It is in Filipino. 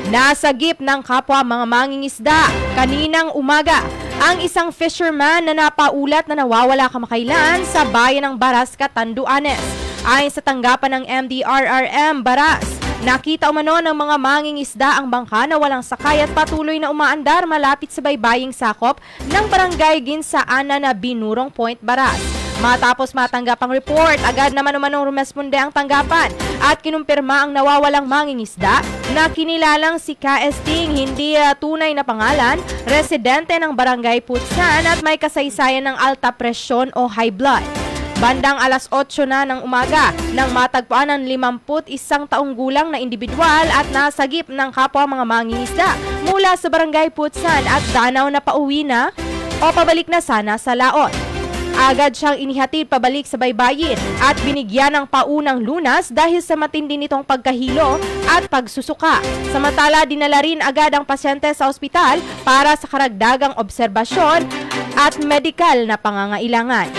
Nasagip ng kapwa mga mangingisda kaninang umaga ang isang fisherman na napaulat na nawawala kamakailan sa bayan ng Baras, Catanduanes. Ayon sa tanggapan ng MDRRM Baras, nakita umano ng mga mangingisda ang bangka na walang sakay at patuloy na umaandar malapit sa baybaying sakop ng barangay Ginsaana na Binurong Point, Baras. Matapos matanggap ang report, agad naman umanong rumesponde ang tanggapan at kinumpirma ang nawawalang mangingisda na kinilalang si KS Ting, hindi tunay na pangalan, residente ng barangay Putsan at may kasaysayan ng alta presyon o high blood. Bandang alas 8 na ng umaga nang matagpuan ng 51 taong gulang na individual at nasagip ng kapwa mga mangingisda mula sa barangay Putsan at danaw na pauwi na o pabalik na sana sa laot. Agad siyang inihatid pabalik sa baybayin at binigyan ng paunang lunas dahil sa matindi nitong pagkahilo at pagsusuka. Samantala, dinala rin agad ang pasyente sa ospital para sa karagdagang obserbasyon at medikal na pangangailangan.